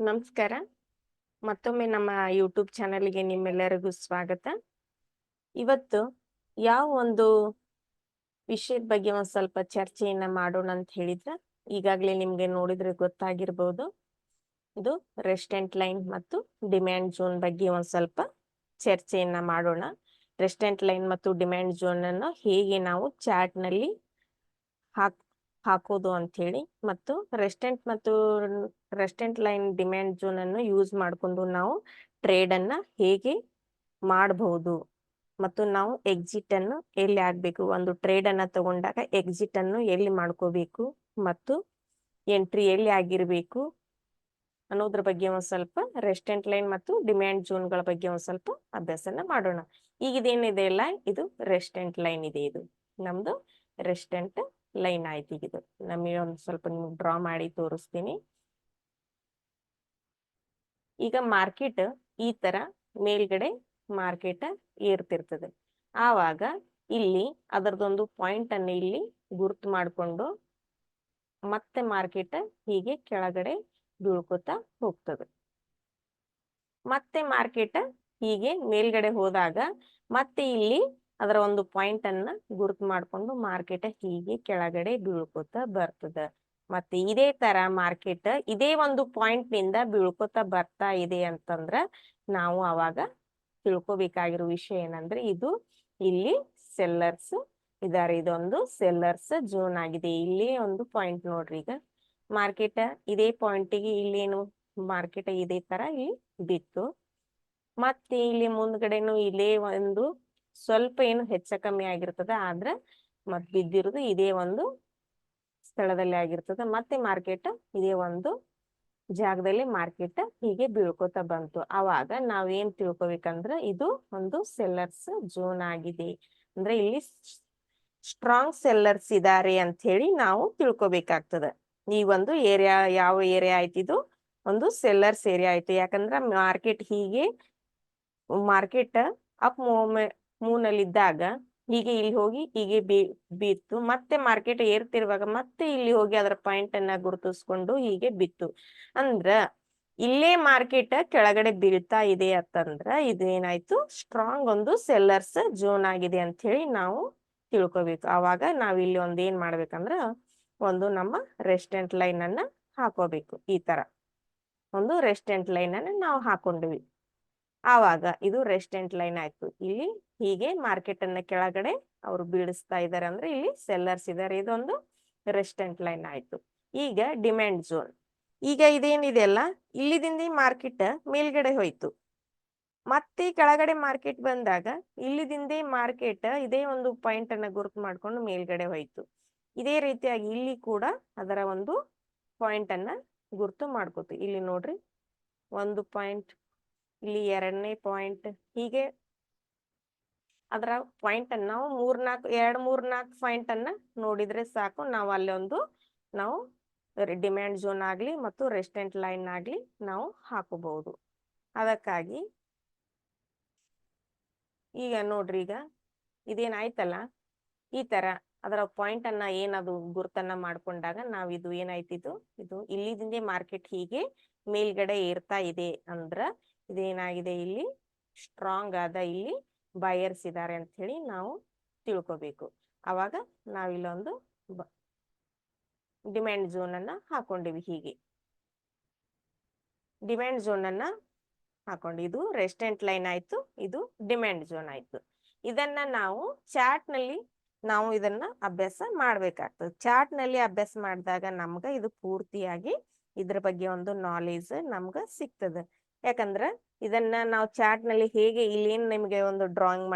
ನಮಸ್ಕಾರ. ಮತ್ತೊಮ್ಮೆ ನಮ್ಮ ಯೂಟ್ಯೂಬ್ ಚಾನೆಲ್ಗೆ ನಿಮ್ಮೆಲ್ಲರಿಗೂ ಸ್ವಾಗತ. ಇವತ್ತು ಯಾವ ಒಂದು ವಿಷಯದ ಬಗ್ಗೆ ಒಂದ್ ಸ್ವಲ್ಪ ಚರ್ಚೆಯನ್ನ ಮಾಡೋಣ ಅಂತ ಹೇಳಿದ್ರೆ, ಈಗಾಗಲೇ ನಿಮ್ಗೆ ನೋಡಿದ್ರೆ ಗೊತ್ತಾಗಿರ್ಬೋದು. ಇದು ರೆಸ್ಟೆಂಟ್ ಲೈನ್ ಮತ್ತು ಡಿಮ್ಯಾಂಡ್ ಝೋನ್ ಬಗ್ಗೆ ಒಂದ್ ಸ್ವಲ್ಪ ಚರ್ಚೆಯನ್ನ ಮಾಡೋಣ. ರೆಸ್ಟೆಂಟ್ ಲೈನ್ ಮತ್ತು ಡಿಮ್ಯಾಂಡ್ ಝೋನ್ ಅನ್ನು ಹೇಗೆ ನಾವು ಚಾರ್ಟ್ ನಲ್ಲಿ ಹಾಕೋದು ಅಂತ ಹೇಳಿ, ಮತ್ತು ರೆಸ್ಟೆಂಟ್ ಲೈನ್ ಡಿಮ್ಯಾಂಡ್ ಝೋನ್ ಅನ್ನು ಯೂಸ್ ಮಾಡಿಕೊಂಡು ನಾವು ಟ್ರೇಡ್ ಅನ್ನ ಹೇಗೆ ಮಾಡಬಹುದು, ಮತ್ತು ನಾವು ಎಕ್ಸಿಟ್ ಅನ್ನು ಎಲ್ಲಿ ಆಗ್ಬೇಕು, ಒಂದು ಟ್ರೇಡ್ ಅನ್ನ ತಗೊಂಡಾಗ ಎಕ್ಸಿಟ್ ಅನ್ನು ಎಲ್ಲಿ ಮಾಡ್ಕೋಬೇಕು ಮತ್ತು ಎಂಟ್ರಿ ಎಲ್ಲಿ ಆಗಿರ್ಬೇಕು ಅನ್ನೋದ್ರ ಬಗ್ಗೆ ಒಂದ್ ಸ್ವಲ್ಪ ರೆಸ್ಟೆಂಟ್ ಲೈನ್ ಮತ್ತು ಡಿಮ್ಯಾಂಡ್ ಝೋನ್ ಗಳ ಬಗ್ಗೆ ಒಂದ್ ಸ್ವಲ್ಪ ಅಭ್ಯಾಸನ ಮಾಡೋಣ. ಈಗ ಇದೇನಿದೆ ಅಲ್ಲ, ಇದು ರೆಸ್ಟೆಂಟ್ ಲೈನ್ ಇದೆ. ಇದು ನಮ್ದು ರೆಸ್ಟೆಂಟ್ ಲೈನ್ ಆಯ್ತು. ಈಗ ಇದು ನಮಗೆ ಒಂದ್ ಸ್ವಲ್ಪ ನಿಮ್ಗೆ ಡ್ರಾ ಮಾಡಿ ತೋರಿಸ್ತೀನಿ. ಈಗ ಮಾರ್ಕೆಟ್ ಈ ತರ ಮೇಲ್ಗಡೆ ಮಾರ್ಕೆಟ್ ಏರ್ತಿರ್ತದೆ. ಆವಾಗ ಇಲ್ಲಿ ಅದರದೊಂದು ಪಾಯಿಂಟ್ ಅನ್ನು ಇಲ್ಲಿ ಗುರ್ತು ಮಾಡಿಕೊಂಡು ಮತ್ತೆ ಮಾರ್ಕೆಟ್ ಹೀಗೆ ಕೆಳಗಡೆ ಬೀಳ್ಕೊತಾ ಹೋಗ್ತದೆ. ಮತ್ತೆ ಮಾರ್ಕೆಟ್ ಹೀಗೆ ಮೇಲ್ಗಡೆ ಹೋದಾಗ ಮತ್ತೆ ಇಲ್ಲಿ ಅದರ ಒಂದು ಪಾಯಿಂಟ್ ಅನ್ನ ಗುರ್ತು ಮಾಡ್ಕೊಂಡು ಮಾರ್ಕೆಟ್ ಹೀಗೆ ಕೆಳಗಡೆ ಬೀಳ್ಕೊತಾ ಬರ್ತದ. ಮತ್ತೆ ಇದೇ ತರ ಮಾರ್ಕೆಟ್ ಇದೇ ಒಂದು ಪಾಯಿಂಟ್ ನಿಂದ ಬೀಳ್ಕೊತಾ ಬರ್ತಾ ಇದೆ ಅಂತಂದ್ರ ನಾವು ಅವಾಗ ತಿಳ್ಕೊಬೇಕಾಗಿರೋ ವಿಷಯ ಏನಂದ್ರೆ, ಇದು ಇಲ್ಲಿ ಸೆಲ್ಲರ್ಸ್ ಇದಾರೆ. ಇದೊಂದು ಸೆಲ್ಲರ್ಸ್ ಝೋನ್ ಆಗಿದೆ. ಇಲ್ಲಿ ಒಂದು ಪಾಯಿಂಟ್ ನೋಡ್ರಿ. ಈಗ ಮಾರ್ಕೆಟ್ ಇದೇ ಪಾಯಿಂಟಿಗೆ ಇಲ್ಲೇನು ಮಾರ್ಕೆಟ್ ಇದೇ ತರ ಇಲ್ಲಿ ಬಿತ್ತು. ಮತ್ತೆ ಇಲ್ಲಿ ಮುಂದ್ಗಡೆನು ಇಲ್ಲೇ ಒಂದು ಸ್ವಲ್ಪ ಏನು ಹೆಚ್ಚ ಕಮ್ಮಿ ಆಗಿರ್ತದ, ಆದ್ರೆ ಮತ್ ಬಿದ್ದಿರೋದು ಇದೇ ಒಂದು ಸ್ಥಳದಲ್ಲಿ ಆಗಿರ್ತದೆ. ಮತ್ತೆ ಮಾರ್ಕೆಟ್ ಇದೇ ಒಂದು ಜಾಗದಲ್ಲಿ ಮಾರ್ಕೆಟ್ ಹೀಗೆ ಬೀಳ್ಕೊತಾ ಬಂತು. ಅವಾಗ ನಾವೇನ್ ತಿಳ್ಕೊಬೇಕಂದ್ರ, ಇದು ಒಂದು ಸೆಲ್ಲರ್ಸ್ ಝೋನ್ ಆಗಿದೆ. ಅಂದ್ರೆ ಇಲ್ಲಿ ಸ್ಟ್ರಾಂಗ್ ಸೆಲ್ಲರ್ಸ್ ಇದಾರೆ ಅಂತ ಹೇಳಿ ನಾವು ತಿಳ್ಕೊಬೇಕಾಗ್ತದೆ. ಈ ಒಂದು ಏರಿಯಾ ಯಾವ ಏರಿಯಾ ಆಯ್ತು, ಇದು ಒಂದು ಸೆಲ್ಲರ್ಸ್ ಏರಿಯಾ ಆಯ್ತು. ಯಾಕಂದ್ರ ಮಾರ್ಕೆಟ್ ಹೀಗೆ ಅಪ್ ಮೂವ್ ನಲ್ಲಿ ಇದ್ದಾಗ ಹೀಗೆ ಇಲ್ಲಿ ಹೋಗಿ ಹೀಗೆ ಬಿತ್ತು. ಮತ್ತೆ ಮಾರ್ಕೆಟ್ ಏರ್ತಿರುವಾಗ ಮತ್ತೆ ಇಲ್ಲಿ ಹೋಗಿ ಅದರ ಪಾಯಿಂಟ್ ಅನ್ನ ಗುರುತಿಸ್ಕೊಂಡು ಹೀಗೆ ಬಿತ್ತು. ಅಂದ್ರ ಇಲ್ಲೇ ಮಾರ್ಕೆಟ್ ಕೆಳಗಡೆ ಬೀಳ್ತಾ ಇದೆ ಅಂತಂದ್ರ ಇದೇನಾಯ್ತು, ಸ್ಟ್ರಾಂಗ್ ಒಂದು ಸೆಲ್ಲರ್ಸ್ ಝೋನ್ ಆಗಿದೆ ಅಂತ ಹೇಳಿ ನಾವು ತಿಳ್ಕೊಬೇಕು. ಅವಾಗ ನಾವ್ ಇಲ್ಲಿ ಒಂದ್ ಏನ್ ಮಾಡ್ಬೇಕಂದ್ರ, ಒಂದು ನಮ್ಮ ರೆಸ್ಟೆಂಟ್ ಲೈನ್ ಅನ್ನ ಹಾಕೋಬೇಕು. ಈ ತರ ಒಂದು ರೆಸ್ಟೆಂಟ್ ಲೈನ್ ಅನ್ನ ನಾವು ಹಾಕೊಂಡ್ವಿ. ಆವಾಗ ಇದು ರೆಸ್ಟೆಂಟ್ ಲೈನ್ ಆಯ್ತು. ಇಲ್ಲಿ ಹೀಗೆ ಮಾರ್ಕೆಟ್ ಅನ್ನ ಕೆಳಗಡೆ ಅವ್ರು ಬೀಳಿಸ್ತಾ ಇದಾರೆ ಅಂದ್ರೆ ಇಲ್ಲಿ ಸೆಲ್ಲರ್ಸ್ ಇದಾರೆ. ಇದೊಂದು ರೆಸ್ಟೆಂಟ್ ಲೈನ್ ಆಯ್ತು. ಈಗ ಡಿಮ್ಯಾಂಡ್ ಝೋನ್. ಈಗ ಇದೇನಿದೆ ಅಲ್ಲ, ಇಲ್ಲಿದಿಂದ ಮಾರ್ಕೆಟ್ ಮೇಲ್ಗಡೆ ಹೋಯ್ತು. ಮತ್ತೆ ಕೆಳಗಡೆ ಮಾರ್ಕೆಟ್ ಬಂದಾಗ ಇಲ್ಲಿದಿಂದೇ ಮಾರ್ಕೆಟ್ ಇದೇ ಒಂದು ಪಾಯಿಂಟ್ ಅನ್ನ ಗುರುತು ಮಾಡ್ಕೊಂಡು ಮೇಲ್ಗಡೆ ಹೋಯ್ತು. ಇದೇ ರೀತಿಯಾಗಿ ಇಲ್ಲಿ ಕೂಡ ಅದರ ಒಂದು ಪಾಯಿಂಟ್ ಅನ್ನ ಗುರುತು ಮಾಡ್ಕೋತು. ಇಲ್ಲಿ ನೋಡ್ರಿ, ಒಂದು ಪಾಯಿಂಟ್, ಇಲ್ಲಿ ಎರಡನೇ ಪಾಯಿಂಟ್, ಹೀಗೆ ಅದರ ಪಾಯಿಂಟ್ ಅನ್ನ ನಾವು ಮೂರ್ ನಾಲ್ಕು ಪಾಯಿಂಟ್ ಅನ್ನ ನೋಡಿದ್ರೆ ಸಾಕು. ನಾವು ಅಲ್ಲೊಂದು ನಾವು ಡಿಮ್ಯಾಂಡ್ ಝೋನ್ ಆಗ್ಲಿ ಮತ್ತು ರೆಸ್ಟೆಂಟ್ ಲೈನ್ ಆಗ್ಲಿ ನಾವು ಹಾಕಬಹುದು. ಅದಕ್ಕಾಗಿ ಈಗ ನೋಡ್ರಿ, ಈಗ ಇದೇನಾಯ್ತಲ್ಲ, ಈ ತರ ಅದರ ಪಾಯಿಂಟ್ ಅನ್ನ ಏನದು ಗುರ್ತನ್ನ ಮಾಡ್ಕೊಂಡಾಗ ನಾವ್ ಇದು ಏನಾಯ್ತಿದು, ಇದು ಇಲ್ಲಿದಿಂದೇ ಮಾರ್ಕೆಟ್ ಹೀಗೆ ಮೇಲ್ಗಡೆ ಏರ್ತಾ ಇದೆ ಅಂದ್ರ ಇದೇನಾಗಿದೆ, ಇಲ್ಲಿ ಸ್ಟ್ರಾಂಗ್ ಆದ ಇಲ್ಲಿ ಬಯರ್ಸ್ ಇದಾರೆ ಅಂತ ಹೇಳಿ ನಾವು ತಿಳ್ಕೊಬೇಕು. ಅವಾಗ ನಾವಿಲ್ಲೊಂದು ಡಿಮ್ಯಾಂಡ್ ಝೋನ್ ಅನ್ನ ಹಾಕೊಂಡಿವಿ. ಹೀಗೆ ಡಿಮ್ಯಾಂಡ್ ಝೋನ್ ಅನ್ನ ಹಾಕೊಂಡು ಇದು ರೆಸ್ಟೆಂಟ್ ಲೈನ್ ಆಯ್ತು, ಇದು ಡಿಮ್ಯಾಂಡ್ ಝೋನ್ ಆಯ್ತು. ಇದನ್ನ ನಾವು ಚಾರ್ಟ್ ನಲ್ಲಿ ನಾವು ಇದನ್ನ ಅಭ್ಯಾಸ ಮಾಡ್ಬೇಕಾಗ್ತದೆ. ಚಾರ್ಟ್ ನಲ್ಲಿ ಅಭ್ಯಾಸ ಮಾಡಿದಾಗ ನಮ್ಗ ಇದು ಪೂರ್ತಿಯಾಗಿ ಇದ್ರ ಬಗ್ಗೆ ಒಂದು ನಾಲೆಜ್ ನಮ್ಗ ಸಿಗ್ತದೆ. ಯಾಕಂದ್ರ ಇದನ್ನ ನಾವು ಚಾರ್ಟ್ ನಲ್ಲಿ ಹೇಗೆ ಇಲ್ಲೇನ್ ನಿಮ್ಗೆ ಒಂದು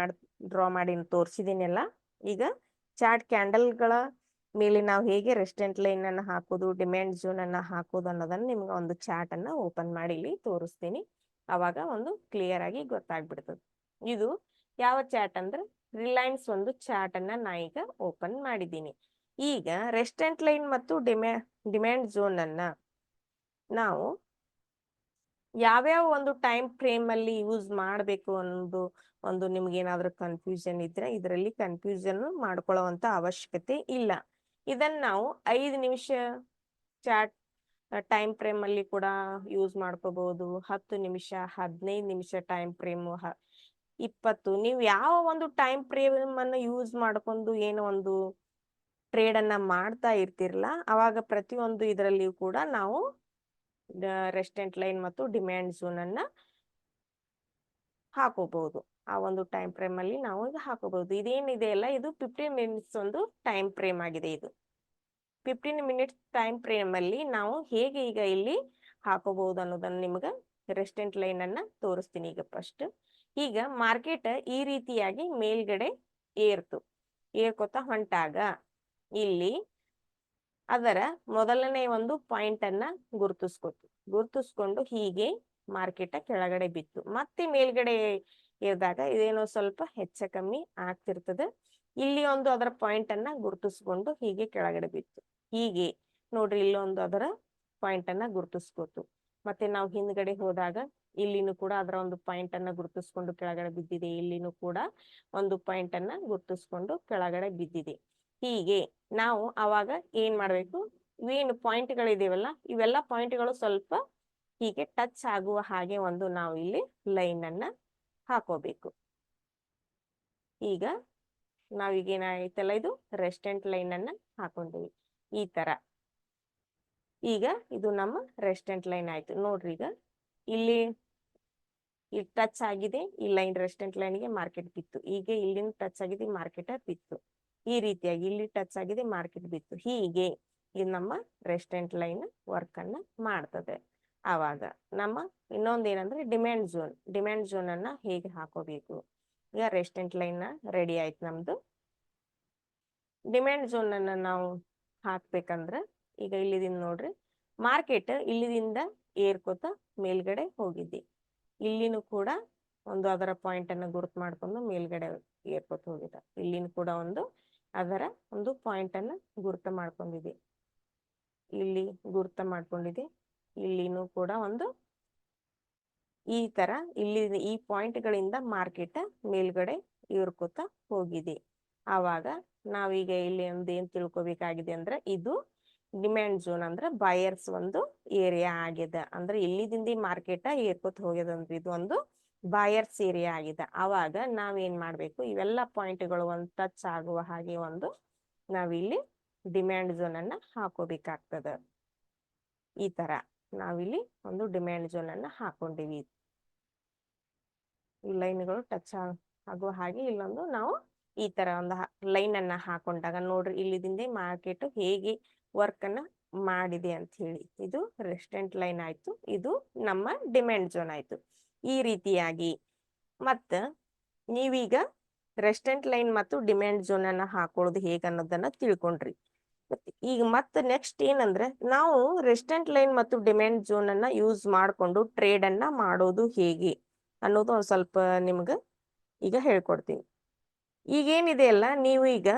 ಡ್ರಾ ಮಾಡಿ ತೋರಿಸಿದೀನಲ್ಲ, ಈಗ ಚಾರ್ಟ್ ಕ್ಯಾಂಡಲ್ಗಳ ಮೇಲೆ ನಾವು ಹೇಗೆ ರೆಸ್ಟೆಂಟ್ ಲೈನ್ ಅನ್ನ ಹಾಕೋದು, ಡಿಮ್ಯಾಂಡ್ ಝೋನ್ ಅನ್ನ ಹಾಕೋದು ಅನ್ನೋದನ್ನ ನಿಮ್ಗೆ ಒಂದು ಚಾರ್ಟ್ ಅನ್ನ ಓಪನ್ ಮಾಡಿ ಇಲ್ಲಿ ತೋರಿಸ್ತೀನಿ. ಅವಾಗ ಒಂದು ಕ್ಲಿಯರ್ ಆಗಿ ಗೊತ್ತಾಗ್ಬಿಡ್ತದೆ. ಇದು ಯಾವ ಚಾರ್ಟ್ ಅಂದ್ರೆ ರಿಲಯನ್ಸ್ ಒಂದು ಚಾರ್ಟ್ ಅನ್ನ ನಾ ಈಗ ಓಪನ್ ಮಾಡಿದ್ದೀನಿ. ಈಗ ರೆಸ್ಟೆಂಟ್ ಲೈನ್ ಮತ್ತು ಡಿಮ್ಯಾಂಡ್ ಝೋನ್ ಅನ್ನ ನಾವು ಯಾವ್ಯಾವ ಒಂದು ಟೈಮ್ ಫ್ರೇಮ್ ಅಲ್ಲಿ ಯೂಸ್ ಮಾಡಬೇಕು ಅನ್ನೋದು ಒಂದು ನಿಮ್ಗೆ ಏನಾದ್ರೂ ಕನ್ಫ್ಯೂಷನ್ ಇದ್ರೆ ಇದರಲ್ಲಿ ಕನ್ಫ್ಯೂಷನ್ ಮಾಡ್ಕೊಳ್ಳುವಂತ ಅವಶ್ಯಕತೆ ಇಲ್ಲ. ಇದನ್ನ ನಾವು 5 ನಿಮಿಷ ಚಾರ್ಟ್ ಟೈಮ್ ಫ್ರೇಮ್ ಅಲ್ಲಿ ಕೂಡ ಯೂಸ್ ಮಾಡ್ಕೋಬಹುದು. 10 ನಿಮಿಷ, 15 ನಿಮಿಷ ಟೈಮ್ ಫ್ರೇಮ್, 20. ನೀವು ಯಾವ ಒಂದು ಟೈಮ್ ಫ್ರೇಮ್ ಅನ್ನು ಯೂಸ್ ಮಾಡ್ಕೊಂಡು ಏನೋ ಒಂದು ಟ್ರೇಡ್ ಅನ್ನ ಮಾಡ್ತಾ ಇರ್ತಿರಲ್ಲ, ಅವಾಗ ಪ್ರತಿಯೊಂದು ಇದರಲ್ಲಿಯೂ ಕೂಡ ನಾವು ರೆಸ್ಟೆಂಟ್ ಲೈನ್ ಮತ್ತು ಡಿಮ್ಯಾಂಡ್ ಝೋನ್ ಅನ್ನ ಹಾಕೋಬಹುದು. ಆ ಒಂದು ಟೈಮ್ ಫ್ರೇಮ್ ಅಲ್ಲಿ ನಾವು ಈಗ ಹಾಕೋಬಹುದು. ಇದೇನಿದೆ ಅಲ್ಲ, ಇದು 15 ಮಿನಿಟ್ಸ್ ಒಂದು ಟೈಮ್ ಫ್ರೇಮ್ ಆಗಿದೆ. ಇದು 15 ಮಿನಿಟ್ಸ್ ಟೈಮ್ ಫ್ರೇಮ್ ಅಲ್ಲಿ ನಾವು ಹೇಗೆ ಈಗ ಇಲ್ಲಿ ಹಾಕೋಬಹುದು ಅನ್ನೋದನ್ನ ನಿಮ್ಗೆ ರೆಸ್ಟೆಂಟ್ ಲೈನ್ ಅನ್ನ ತೋರಿಸ್ತೀನಿ ಈಗ ಫಸ್ಟ್. ಈಗ ಮಾರ್ಕೆಟ್ ಈ ರೀತಿಯಾಗಿ ಮೇಲ್ಗಡೆ ಏರ್ಕೋತಾ ಹೊಂಟಾಗ ಇಲ್ಲಿ ಅದರ ಮೊದಲನೇ ಒಂದು ಪಾಯಿಂಟ್ ಅನ್ನ ಗುರುತಿಸ್ಕೊಂಡು ಹೀಗೆ ಮಾರ್ಕೆಟ್ ಕೆಳಗಡೆ ಬಿತ್ತು. ಮತ್ತೆ ಮೇಲ್ಗಡೆ ಇರಿದಾಗ ಇದೇನೋ ಸ್ವಲ್ಪ ಹೆಚ್ಚ ಕಮ್ಮಿ ಆಗ್ತಿರ್ತದೆ. ಇಲ್ಲಿ ಒಂದು ಅದರ ಪಾಯಿಂಟ್ ಅನ್ನ ಗುರುತಿಸ್ಕೊಂಡು ಹೀಗೆ ಕೆಳಗಡೆ ಬಿತ್ತು. ಹೀಗೆ ನೋಡ್ರಿ, ಇಲ್ಲೊಂದು ಅದರ ಪಾಯಿಂಟ್ ಅನ್ನ ಗುರುತಿಸ್ಕೋತು. ಮತ್ತೆ ನಾವು ಹಿಂದ್ಗಡೆ ಹೋದಾಗ ಇಲ್ಲಿನೂ ಕೂಡ ಅದರ ಒಂದು ಪಾಯಿಂಟ್ ಅನ್ನ ಗುರುತಿಸ್ಕೊಂಡು ಕೆಳಗಡೆ ಬಿದ್ದಿದೆ. ಇಲ್ಲಿನೂ ಕೂಡ ಒಂದು ಪಾಯಿಂಟ್ ಅನ್ನ ಗುರುತಿಸ್ಕೊಂಡು ಕೆಳಗಡೆ ಬಿದ್ದಿದೆ. ಹೀಗೆ ನಾವು ಅವಾಗ ಏನ್ ಮಾಡ್ಬೇಕು, ಇವೇನು ಪಾಯಿಂಟ್ಗಳಿದೆಯಲ್ಲ, ಇವೆಲ್ಲ ಪಾಯಿಂಟ್ಗಳು ಸ್ವಲ್ಪ ಹೀಗೆ ಟಚ್ ಆಗುವ ಹಾಗೆ ಒಂದು ನಾವು ಇಲ್ಲಿ ಲೈನ್ ಅನ್ನ ಹಾಕೋಬೇಕು. ಈಗ ನಾವೀಗ ಏನಾಯ್ತಲ್ಲ, ಇದು ರೆಸ್ಟೆಂಟ್ ಲೈನ್ ಅನ್ನ ಹಾಕೊಂಡಿವಿ ಈ ತರ. ಈಗ ಇದು ನಮ್ಮ ರೆಸ್ಟೆಂಟ್ ಲೈನ್ ಆಯ್ತು. ನೋಡ್ರಿ, ಈಗ ಇಲ್ಲಿ ಟಚ್ ಆಗಿದೆ ಈ ಲೈನ್, ರೆಸ್ಟೆಂಟ್ ಲೈನ್ಗೆ ಮಾರ್ಕೆಟ್ ಬಿತ್ತು. ಈಗ ಇಲ್ಲಿಂದ ಟಚ್ ಆಗಿದೆ, ಮಾರ್ಕೆಟ್ ಬಿತ್ತು. ಈ ರೀತಿಯಾಗಿ ಇಲ್ಲಿ ಟಚ್ ಆಗಿದೆ, ಮಾರ್ಕೆಟ್ ಬಿತ್ತು. ಹೀಗೆ ಇದು ನಮ್ಮ ರೆಸ್ಟೆಂಟ್ ಲೈನ್ ವರ್ಕ್ ಅನ್ನ ಮಾಡ್ತದೆ. ಆವಾಗ ನಮ್ಮ ಇನ್ನೊಂದೇನಂದ್ರೆ ಡಿಮ್ಯಾಂಡ್ ಝೋನ್ ಅನ್ನ ಹೇಗೆ ಹಾಕೋಬೇಕು. ಈಗ ರೆಸ್ಟೆಂಟ್ ಲೈನ್ ರೆಡಿ ಆಯ್ತು ನಮ್ದು. ಡಿಮ್ಯಾಂಡ್ ಝೋನ್ ಅನ್ನ ನಾವು ಹಾಕ್ಬೇಕಂದ್ರೆ ಈಗ ಇಲ್ಲಿದಿಂದ ನೋಡ್ರಿ, ಮಾರ್ಕೆಟ್ ಇಲ್ಲಿದಿಂದ ಏರ್ಕೋತ ಮೇಲ್ಗಡೆ ಹೋಗಿದ್ದಿ. ಇಲ್ಲಿನೂ ಕೂಡ ಒಂದು ಅದರ ಪಾಯಿಂಟ್ ಅನ್ನ ಗುರುತು ಮಾಡ್ಕೊಂಡು ಮೇಲ್ಗಡೆ ಏರ್ಕೋತ ಹೋಗಿದ್ದ. ಇಲ್ಲಿನೂ ಕೂಡ ಒಂದು ಅದರ ಒಂದು ಪಾಯಿಂಟ್ ಅನ್ನ ಗುರುತು ಮಾಡ್ಕೊಂಡಿದೆ. ಇಲ್ಲಿ ಗುರುತ ಮಾಡ್ಕೊಂಡಿದೆ. ಇಲ್ಲಿನೂ ಕೂಡ ಒಂದು ಈ ತರ ಇಲ್ಲಿ ಈ ಪಾಯಿಂಟ್ ಗಳಿಂದ ಮಾರ್ಕೆಟ್ ಮೇಲ್ಗಡೆ ಏರ್ಕೋತ ಹೋಗಿದೆ. ಆವಾಗ ನಾವೀಗ ಇಲ್ಲಿ ಒಂದು ಏನ್ ತಿಳ್ಕೊಬೇಕಾಗಿದೆ ಅಂದ್ರೆ, ಇದು ಡಿಮ್ಯಾಂಡ್ ಝೋನ್ ಅಂದ್ರೆ ಬಯರ್ಸ್ ಒಂದು ಏರಿಯಾ ಆಗಿದೆ. ಅಂದ್ರೆ ಇಲ್ಲಿದಿಂದ ಮಾರ್ಕೆಟ್ ಏರ್ಕೋತ ಹೋಗ್ಯದಂದ್ರೆ ಇದು ಒಂದು ಬಯರ್ಸ್ ಏರಿಯಾ ಆಗಿದೆ. ಅವಾಗ ನಾವೇನ್ ಮಾಡ್ಬೇಕು, ಇವೆಲ್ಲ ಪಾಯಿಂಟ್ಗಳು ಒಂದು ಟಚ್ ಆಗುವ ಹಾಗೆ ಒಂದು ನಾವಿಲ್ಲಿ ಡಿಮ್ಯಾಂಡ್ ಝೋನ್ ಅನ್ನ ಹಾಕೋಬೇಕಾಗ್ತದ. ಈ ತರ ನಾವಿಲ್ಲಿ ಒಂದು ಡಿಮ್ಯಾಂಡ್ ಝೋನ್ ಅನ್ನ ಹಾಕೊಂಡಿವಿ. ಈ ಲೈನ್ಗಳು ಟಚ್ ಆಗುವ ಹಾಗೆ ಇಲ್ಲೊಂದು ನಾವು ಈ ತರ ಒಂದು ಲೈನ್ ಅನ್ನ ಹಾಕೊಂಡಾಗ ನೋಡ್ರಿ, ಇಲ್ಲಿದಿಂದ ಮಾರ್ಕೆಟ್ ಹೇಗೆ ವರ್ಕ್ ಅನ್ನ ಮಾಡಿದೆ ಅಂತ ಹೇಳಿ. ಇದು ರೆಸ್ಟೆಂಟ್ ಲೈನ್ ಆಯ್ತು, ಇದು ನಮ್ಮ ಡಿಮ್ಯಾಂಡ್ ಝೋನ್ ಆಯ್ತು. ಈ ರೀತಿಯಾಗಿ ಮತ್ತ ನೀವೀಗ ರೆಸ್ಟೆಂಟ್ ಲೈನ್ ಮತ್ತು ಡಿಮ್ಯಾಂಡ್ ಝೋನ್ ಅನ್ನ ಹಾಕೊಳ್ಳೋದು ಹೇಗೆ ಅನ್ನೋದನ್ನ ತಿಳ್ಕೊಂಡ್ರಿ. ಈಗ ಮತ್ತೆ ನೆಕ್ಸ್ಟ್ ಏನಂದ್ರೆ, ನಾವು ರೆಸ್ಟೆಂಟ್ ಲೈನ್ ಮತ್ತು ಡಿಮ್ಯಾಂಡ್ ಝೋನ್ ಅನ್ನ ಯೂಸ್ ಮಾಡಿಕೊಂಡು ಟ್ರೇಡ್ ಅನ್ನ ಮಾಡೋದು ಹೇಗೆ ಅನ್ನೋದು ಒಂದ್ ಸ್ವಲ್ಪ ನಿಮ್ಗೆ ಈಗ ಹೇಳ್ಕೊಡ್ತೀನಿ. ಈಗೇನಿದೆ ಅಲ್ಲ, ನೀವು ಈಗ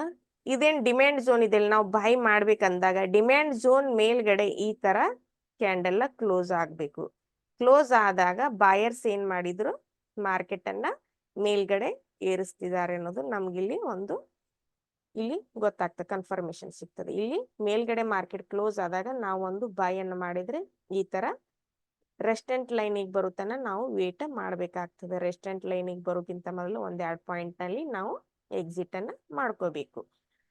ಇದೇನ್ ಡಿಮ್ಯಾಂಡ್ ಝೋನ್ ಇದೆ, ನಾವು ಬೈ ಮಾಡ್ಬೇಕಂದಾಗ ಡಿಮ್ಯಾಂಡ್ ಝೋನ್ ಮೇಲ್ಗಡೆ ಈ ತರ ಕ್ಯಾಂಡಲ್ ಕ್ಲೋಸ್ ಆಗ್ಬೇಕು. ಕ್ಲೋಸ್ ಆದಾಗ ಬಾಯರ್ಸ್ ಏನ್ ಮಾಡಿದ್ರು, ಮಾರ್ಕೆಟ್ ಅನ್ನ ಮೇಲ್ಗಡೆ ಏರಿಸ್ತಿದ್ದಾರೆ ಅನ್ನೋದು ನಮ್ಗಿಲ್ಲಿ ಒಂದು ಇಲ್ಲಿ ಗೊತ್ತಾಗ್ತದೆ, ಕನ್ಫರ್ಮೇಶನ್ ಸಿಗ್ತದೆ. ಇಲ್ಲಿ ಮೇಲ್ಗಡೆ ಮಾರ್ಕೆಟ್ ಕ್ಲೋಸ್ ಆದಾಗ ನಾವು ಒಂದು ಬೈ ಅನ್ನು ಮಾಡಿದ್ರೆ ಈ ತರ ರೆಸ್ಟೆಂಟ್ ಲೈನಿಗೆ ಬರುತ್ತನ ನಾವು ವೇಟ್ ಮಾಡ್ಬೇಕಾಗ್ತದೆ. ರೆಸ್ಟೆಂಟ್ ಲೈನಿಗೆ ಬರೋಕ್ಕಿಂತ ಮೊದಲು 1-2 ಪಾಯಿಂಟ್ ನಲ್ಲಿ ನಾವು ಎಕ್ಸಿಟ್ ಅನ್ನ ಮಾಡ್ಕೋಬೇಕು.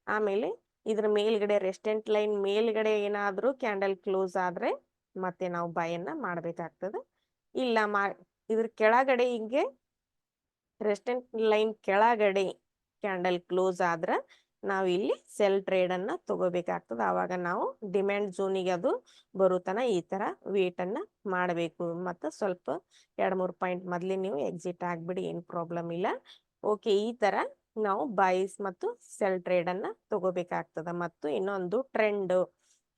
ಆಮೇಲೆ ಇದ್ರ ಮೇಲ್ಗಡೆ ರೆಸ್ಟೆಂಟ್ ಲೈನ್ ಮೇಲ್ಗಡೆ ಏನಾದ್ರೂ ಕ್ಯಾಂಡಲ್ ಕ್ಲೋಸ್ ಆದ್ರೆ ಮತ್ತೆ ನಾವು ಬೈ ಅನ್ನ ಮಾಡ್ಬೇಕಾಗ್ತದೆ. ಇಲ್ಲ ಇದ್ರ ಕೆಳಗಡೆ ಹಿಂಗೆ ರೆಸ್ಟೆಂಟ್ ಲೈನ್ ಕೆಳಗಡೆ ಕ್ಯಾಂಡಲ್ ಕ್ಲೋಸ್ ಆದ್ರ ನಾವು ಇಲ್ಲಿ ಸೆಲ್ ಟ್ರೇಡ್ ಅನ್ನ ತಗೋಬೇಕಾಗ್ತದೆ. ಆವಾಗ ನಾವು ಡಿಮ್ಯಾಂಡ್ ಝೋನಿಗೆ ಅದು ಬರುತ್ತನ ಈ ತರ ವೇಟ್ ಅನ್ನ ಮಾಡಬೇಕು. ಮತ್ತು ಸ್ವಲ್ಪ 2-3 ಪಾಯಿಂಟ್ ಮೊದ್ಲೇ ನೀವು ಎಕ್ಸಿಟ್ ಆಗ್ಬಿಡಿ, ಏನ್ ಪ್ರಾಬ್ಲಮ್ ಇಲ್ಲ. ಓಕೆ, ಈ ತರ ನಾವು ಬೈಸ್ ಮತ್ತು ಸೆಲ್ ಟ್ರೇಡ್ ಅನ್ನ ತಗೋಬೇಕಾಗ್ತದ. ಮತ್ತು ಇನ್ನೊಂದು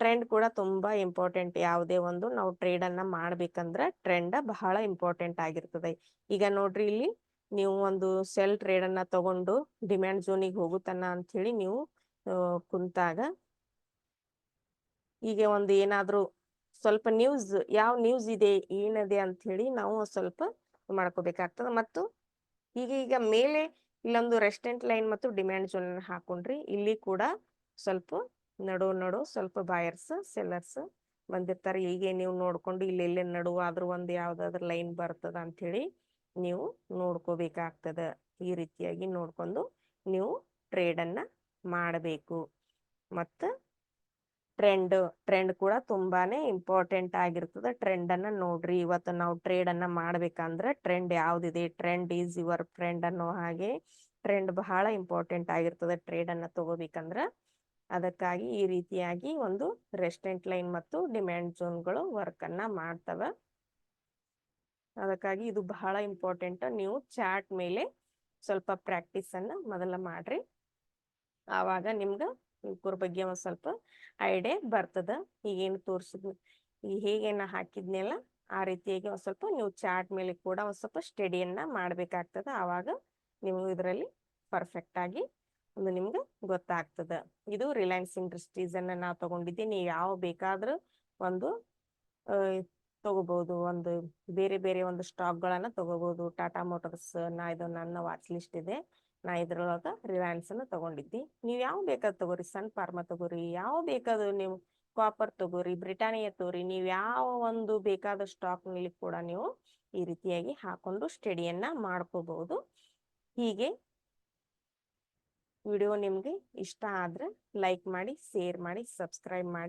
ಟ್ರೆಂಡ್ ಕೂಡ ತುಂಬಾ ಇಂಪಾರ್ಟೆಂಟ್. ಯಾವುದೇ ಒಂದು ನಾವು ಟ್ರೇಡ್ ಅನ್ನ ಮಾಡ್ಬೇಕಂದ್ರೆ ಟ್ರೆಂಡ್ ಬಹಳ ಇಂಪಾರ್ಟೆಂಟ್ ಆಗಿರ್ತದೆ. ಈಗ ನೋಡ್ರಿ, ಇಲ್ಲಿ ನೀವು ಒಂದು ಸೆಲ್ ಟ್ರೇಡ್ ಅನ್ನ ತಗೊಂಡು ಡಿಮ್ಯಾಂಡ್ ಝೋನಿಗೆ ಹೋಗುತ್ತನ್ನ ಅಂತ ಹೇಳಿ ನೀವು ಕುಂತಾಗ ಈಗ ಒಂದು ಏನಾದ್ರೂ ಸ್ವಲ್ಪ ಯಾವ ನ್ಯೂಸ್ ಇದೆ ಏನಿದೆ ಅಂತ ಹೇಳಿ ನಾವು ಸ್ವಲ್ಪ ಮಾಡ್ಕೋಬೇಕಾಗ್ತದೆ. ಮತ್ತು ಈಗ ಮೇಲೆ ಇಲ್ಲೊಂದು ರೆಸ್ಟೆಂಟ್ ಲೈನ್ ಮತ್ತು ಡಿಮ್ಯಾಂಡ್ ಝೋನ್ ಹಾಕೊಂಡ್ರಿ, ಇಲ್ಲಿ ಕೂಡ ಸ್ವಲ್ಪ ನಡು ಸ್ವಲ್ಪ ಬಾಯರ್ಸ್ ಸೆಲ್ಲರ್ಸ್ ಬಂದಿರ್ತಾರೆ. ಹೀಗೆ ನೀವು ನೋಡ್ಕೊಂಡು ಇಲ್ಲೆಲ್ಲೇ ನಡುವಾದ್ರೂ ಒಂದು ಯಾವ್ದಾದ್ರು ಲೈನ್ ಬರ್ತದ ಅಂಥೇಳಿ ನೀವು ನೋಡ್ಕೋಬೇಕಾಗ್ತದ. ಈ ರೀತಿಯಾಗಿ ನೋಡ್ಕೊಂಡು ನೀವು ಟ್ರೇಡನ್ನ ಮಾಡಬೇಕು. ಮತ್ತು ಟ್ರೆಂಡ್ ಕೂಡ ತುಂಬಾನೇ ಇಂಪಾರ್ಟೆಂಟ್ ಆಗಿರ್ತದೆ. ಟ್ರೆಂಡ್ ಅನ್ನ ನೋಡ್ರಿ. ಇವತ್ತು ನಾವು ಟ್ರೇಡ್ ಅನ್ನ ಮಾಡ್ಬೇಕಂದ್ರೆ ಟ್ರೆಂಡ್ ಯಾವ್ದಿದೆ, ಟ್ರೆಂಡ್ ಈಸ್ ಯುವರ್ ಫ್ರೆಂಡ್ ಅನ್ನೋ ಹಾಗೆ ಟ್ರೆಂಡ್ ಬಹಳ ಇಂಪಾರ್ಟೆಂಟ್ ಆಗಿರ್ತದೆ ಟ್ರೇಡ್ ಅನ್ನ ತಗೋಬೇಕಂದ್ರ. ಅದಕ್ಕಾಗಿ ಈ ರೀತಿಯಾಗಿ ಒಂದು ರೆಸ್ಟೆಂಟ್ ಲೈನ್ ಮತ್ತು ಡಿಮ್ಯಾಂಡ್ ಝೋನ್ಗಳು ವರ್ಕ್ ಅನ್ನ ಮಾಡ್ತವೆ. ಅದಕ್ಕಾಗಿ ಇದು ಬಹಳ ಇಂಪಾರ್ಟೆಂಟ್. ನೀವು ಚಾರ್ಟ್ ಮೇಲೆ ಸ್ವಲ್ಪ ಪ್ರಾಕ್ಟೀಸ್ ಅನ್ನ ಮೊದಲ ಮಾಡ್ರಿ. ಆವಾಗ ನಿಮ್ಗೆ ಇವ್ರ ಬಗ್ಗೆ ಒಂದ್ ಸ್ವಲ್ಪ ಐಡಿಯಾ ಬರ್ತದ. ಈಗೇನು ತೋರಿಸಿದ್ನಿ, ಈ ಹೇಗೇನ ಹಾಕಿದ್ನೆಲ್ಲ ಆ ರೀತಿಯಾಗಿ ಒಂದ್ ಸ್ವಲ್ಪ ನೀವು ಚಾರ್ಟ್ ಮೇಲೆ ಕೂಡ ಒಂದ್ ಸ್ವಲ್ಪ ಸ್ಟಡಿಯನ್ನ ಮಾಡ್ಬೇಕಾಗ್ತದ. ಆವಾಗ ನೀವು ಇದರಲ್ಲಿ ಪರ್ಫೆಕ್ಟ್ ಆಗಿ ಒಂದು ನಿಮ್ಗೆ ಗೊತ್ತಾಗ್ತದ. ಇದು ರಿಲಯನ್ಸ್ ಇಂಡಸ್ಟ್ರೀಸ್ ಅನ್ನ ನಾವು ತಗೊಂಡಿದ್ದೆ. ನೀವು ಯಾವ ಬೇಕಾದ್ರೂ ಒಂದು ತಗೋಬಹುದು. ಒಂದು ಬೇರೆ ಬೇರೆ ಒಂದು ಸ್ಟಾಕ್ಗಳನ್ನ ತಗೋಬಹುದು. ಟಾಟಾ ಮೋಟರ್ಸ್ ಇದು ನನ್ನ ವಾಚ್ ಲಿಸ್ಟ್ ಇದೆ. ನಾ ಇದ್ರೊಳಗ ರಿಲಯನ್ಸ್ ಅನ್ನು ತಗೊಂಡಿದ್ದಿ. ನೀವು ಯಾವ ಬೇಕಾದ್ ತಗೋರಿ, ಸನ್ ಫಾರ್ಮಾ ತಗೋರಿ, ಯಾವ ಬೇಕಾದ್ರು ನೀವು ಕಾಪರ್ ತಗೋರಿ, ಬ್ರಿಟಾನಿಯಾ ತಗೋರಿ, ನೀವು ಯಾವ ಒಂದು ಬೇಕಾದ ಸ್ಟಾಕ್ ನಲ್ಲಿ ಕೂಡ ನೀವು ಈ ರೀತಿಯಾಗಿ ಹಾಕೊಂಡು ಸ್ಟಡಿಯನ್ನ ಮಾಡ್ಕೋಬಹುದು. ಹೀಗೆ ವಿಡಿಯೋ ನಿಮ್ಗೆ ಇಷ್ಟ ಆದ್ರೆ ಲೈಕ್ ಮಾಡಿ, ಶೇರ್ ಮಾಡಿ, ಸಬ್ಸ್ಕ್ರೈಬ್ ಮಾಡಿ.